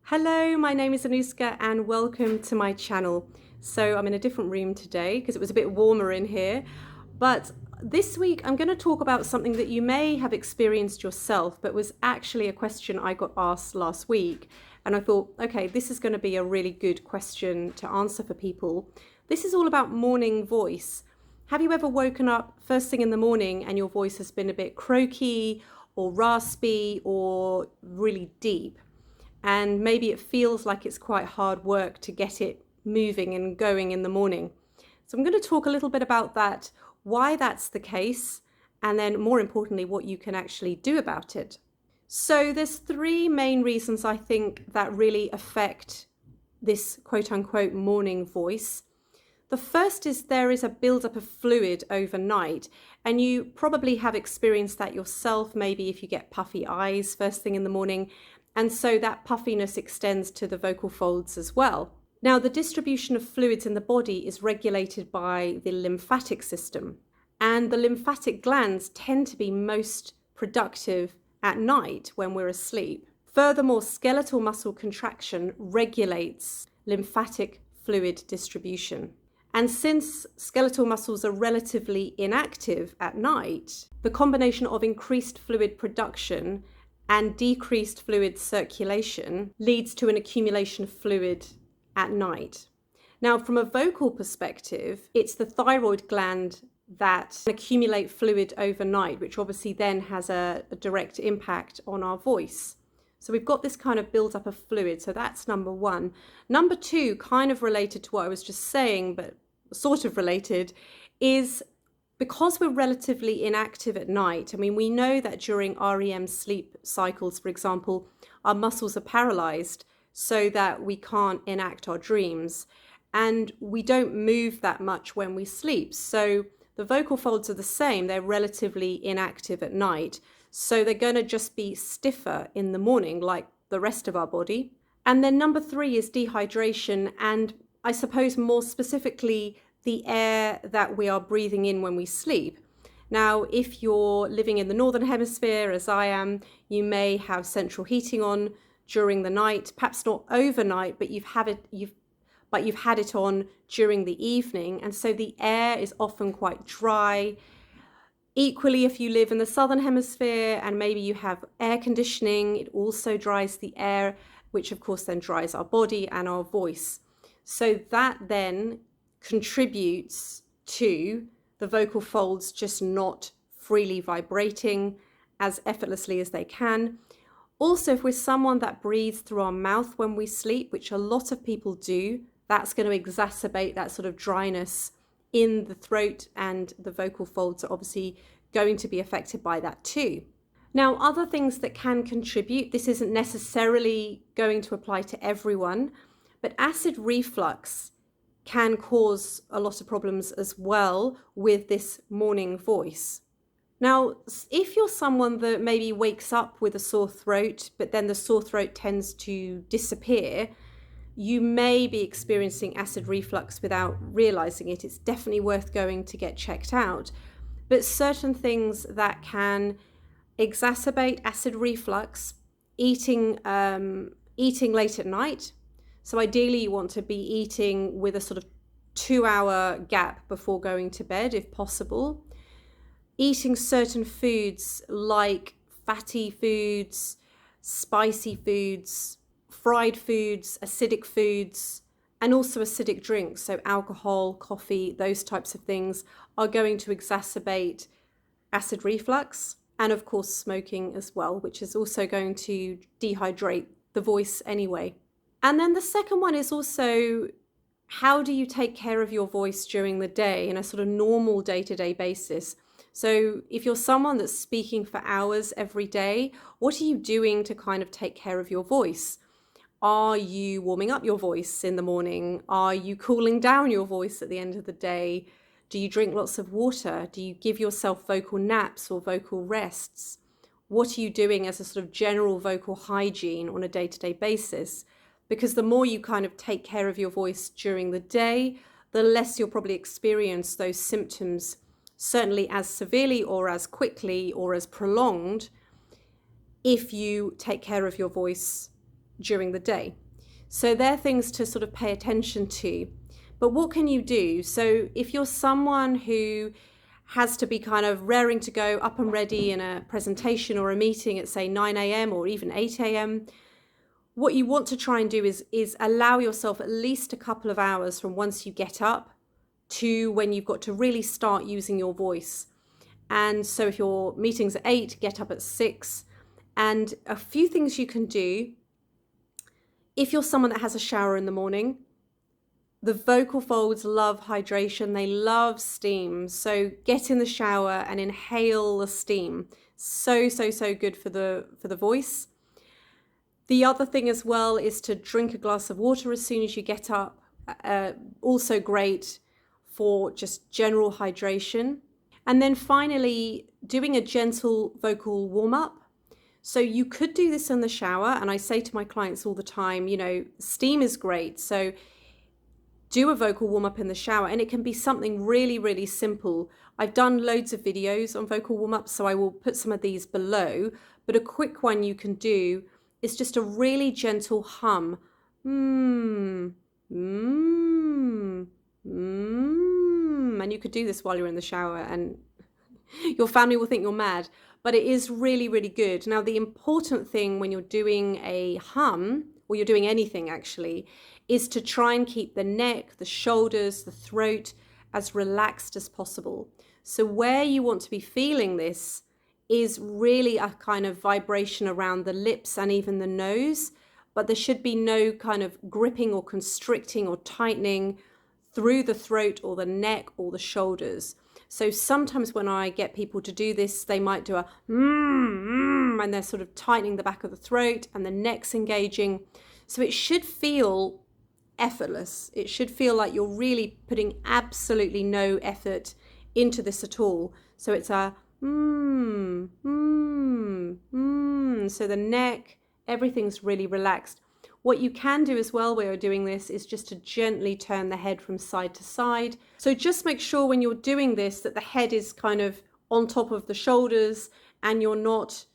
Hello, my name is Anuska and welcome to my channel. So I'm in a different room today because it was a bit warmer in here. But this week I'm going to talk about something that you may have experienced yourself, but was actually a question I got asked last week. And I thought, okay, this is going to be a really good question to answer for people. This is all about morning voice. Have you ever woken up first thing in the morning and your voice has been a bit croaky or raspy or really deep? And maybe it feels like it's quite hard work to get it moving and going in the morning. So I'm going to talk a little bit about that, why that's the case, and then more importantly, what you can actually do about it. So there's three main reasons I think that really affect this quote unquote morning voice. The first is there is a buildup of fluid overnight, and you probably have experienced that yourself, maybe if you get puffy eyes first thing in the morning. And so that puffiness extends to the vocal folds as well. Now, the distribution of fluids in the body is regulated by the lymphatic system, and the lymphatic glands tend to be most productive at night when we're asleep. Furthermore, skeletal muscle contraction regulates lymphatic fluid distribution. And since skeletal muscles are relatively inactive at night, the combination of increased fluid production and decreased fluid circulation leads to an accumulation of fluid at night. Now, from a vocal perspective, it's the thyroid gland that accumulate fluid overnight, which obviously then has a direct impact on our voice. So we've got this kind of build-up of fluid. So that's number one. Number two, kind of related to what I was just saying, but sort of related, is because we're relatively inactive at night. I mean, we know that during REM sleep cycles, for example, our muscles are paralyzed so that we can't enact our dreams. And we don't move that much when we sleep. So the vocal folds are the same. They're relatively inactive at night. So they're going to just be stiffer in the morning, like the rest of our body. And then number three is dehydration. And I suppose more specifically, the air that we are breathing in when we sleep. Now, if you're living in the northern hemisphere, as I am, you may have central heating on during the night, perhaps not overnight, but you've had it on during the evening, and so the air is often quite dry. Equally, if you live in the southern hemisphere and maybe you have air conditioning, it also dries the air, which of course then dries our body and our voice. So that then contributes to the vocal folds just not freely vibrating as effortlessly as they can. Also, if we're someone that breathes through our mouth when we sleep, which a lot of people do, that's going to exacerbate that sort of dryness in the throat, and the vocal folds are obviously going to be affected by that too. Now, other things that can contribute, this isn't necessarily going to apply to everyone, but acid reflux can cause a lot of problems as well with this morning voice. Now, if you're someone that maybe wakes up with a sore throat, but then the sore throat tends to disappear, you may be experiencing acid reflux without realizing it. It's definitely worth going to get checked out. But certain things that can exacerbate acid reflux, eating late at night. So ideally you want to be eating with a sort of 2-hour gap before going to bed, if possible. Eating certain foods like fatty foods, spicy foods, fried foods, acidic foods, and also acidic drinks. So alcohol, coffee, those types of things are going to exacerbate acid reflux. And of course, smoking as well, which is also going to dehydrate the voice anyway. And then the second one is also, how do you take care of your voice during the day in a sort of normal day-to-day basis? So if you're someone that's speaking for hours every day, what are you doing to kind of take care of your voice? Are you warming up your voice in the morning? Are you cooling down your voice at the end of the day? Do you drink lots of water? Do you give yourself vocal naps or vocal rests? What are you doing as a sort of general vocal hygiene on a day-to-day basis? Because the more you kind of take care of your voice during the day, the less you'll probably experience those symptoms, certainly as severely or as quickly or as prolonged, if you take care of your voice during the day. So they're things to sort of pay attention to. But what can you do? So if you're someone who has to be kind of raring to go, up and ready in a presentation or a meeting at say 9 a.m. or even 8 a.m., what you want to try and do is allow yourself at least a couple of hours from once you get up to when you've got to really start using your voice. And so if your meeting's at 8, get up at 6. And a few things you can do. If you're someone that has a shower in the morning, the vocal folds love hydration, they love steam. So get in the shower and inhale the steam. So good for the voice. The other thing as well is to drink a glass of water as soon as you get up. Also great for just general hydration. And then finally, doing a gentle vocal warm-up. So you could do this in the shower, and I say to my clients all the time, you know, steam is great. So do a vocal warm-up in the shower, and it can be something really, really simple. I've done loads of videos on vocal warm-ups, so I will put some of these below, but a quick one you can do is just a really gentle hum. And you could do this while you're in the shower, and your family will think you're mad, but it is really, really good. Now, the important thing when you're doing a hum, or you're doing anything actually, is to try and keep the neck, the shoulders, the throat as relaxed as possible. So where you want to be feeling this is really a kind of vibration around the lips and even the nose, but there should be no kind of gripping or constricting or tightening through the throat or the neck or the shoulders. So sometimes when I get people to do this, they might do a and they're sort of tightening the back of the throat and the neck's engaging. So it should feel effortless. It should feel like you're really putting absolutely no effort into this at all. So it's a so the neck, everything's really relaxed. What you can do as well while you're doing this is just to gently turn the head from side to side. So just make sure when you're doing this that the head is kind of on top of the shoulders and you're not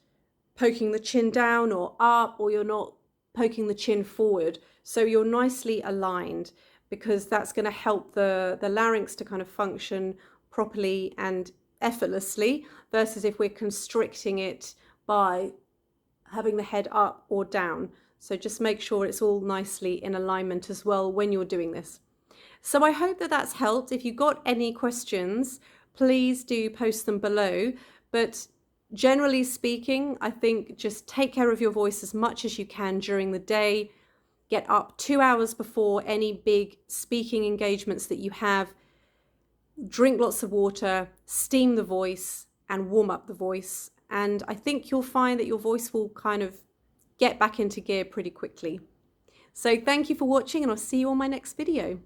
poking the chin down or up, or you're not poking the chin forward. So you're nicely aligned, because that's going to help the larynx to kind of function properly and effortlessly, versus if we're constricting it by having the head up or down. So just make sure it's all nicely in alignment as well when you're doing this. So I hope that that's helped. If you've got any questions, please do post them below. But generally speaking, I think just take care of your voice as much as you can during the day. Get up 2 hours before any big speaking engagements that you have. Drink lots of water, steam the voice, and warm up the voice. And I think you'll find that your voice will kind of get back into gear pretty quickly. So thank you for watching, and I'll see you on my next video.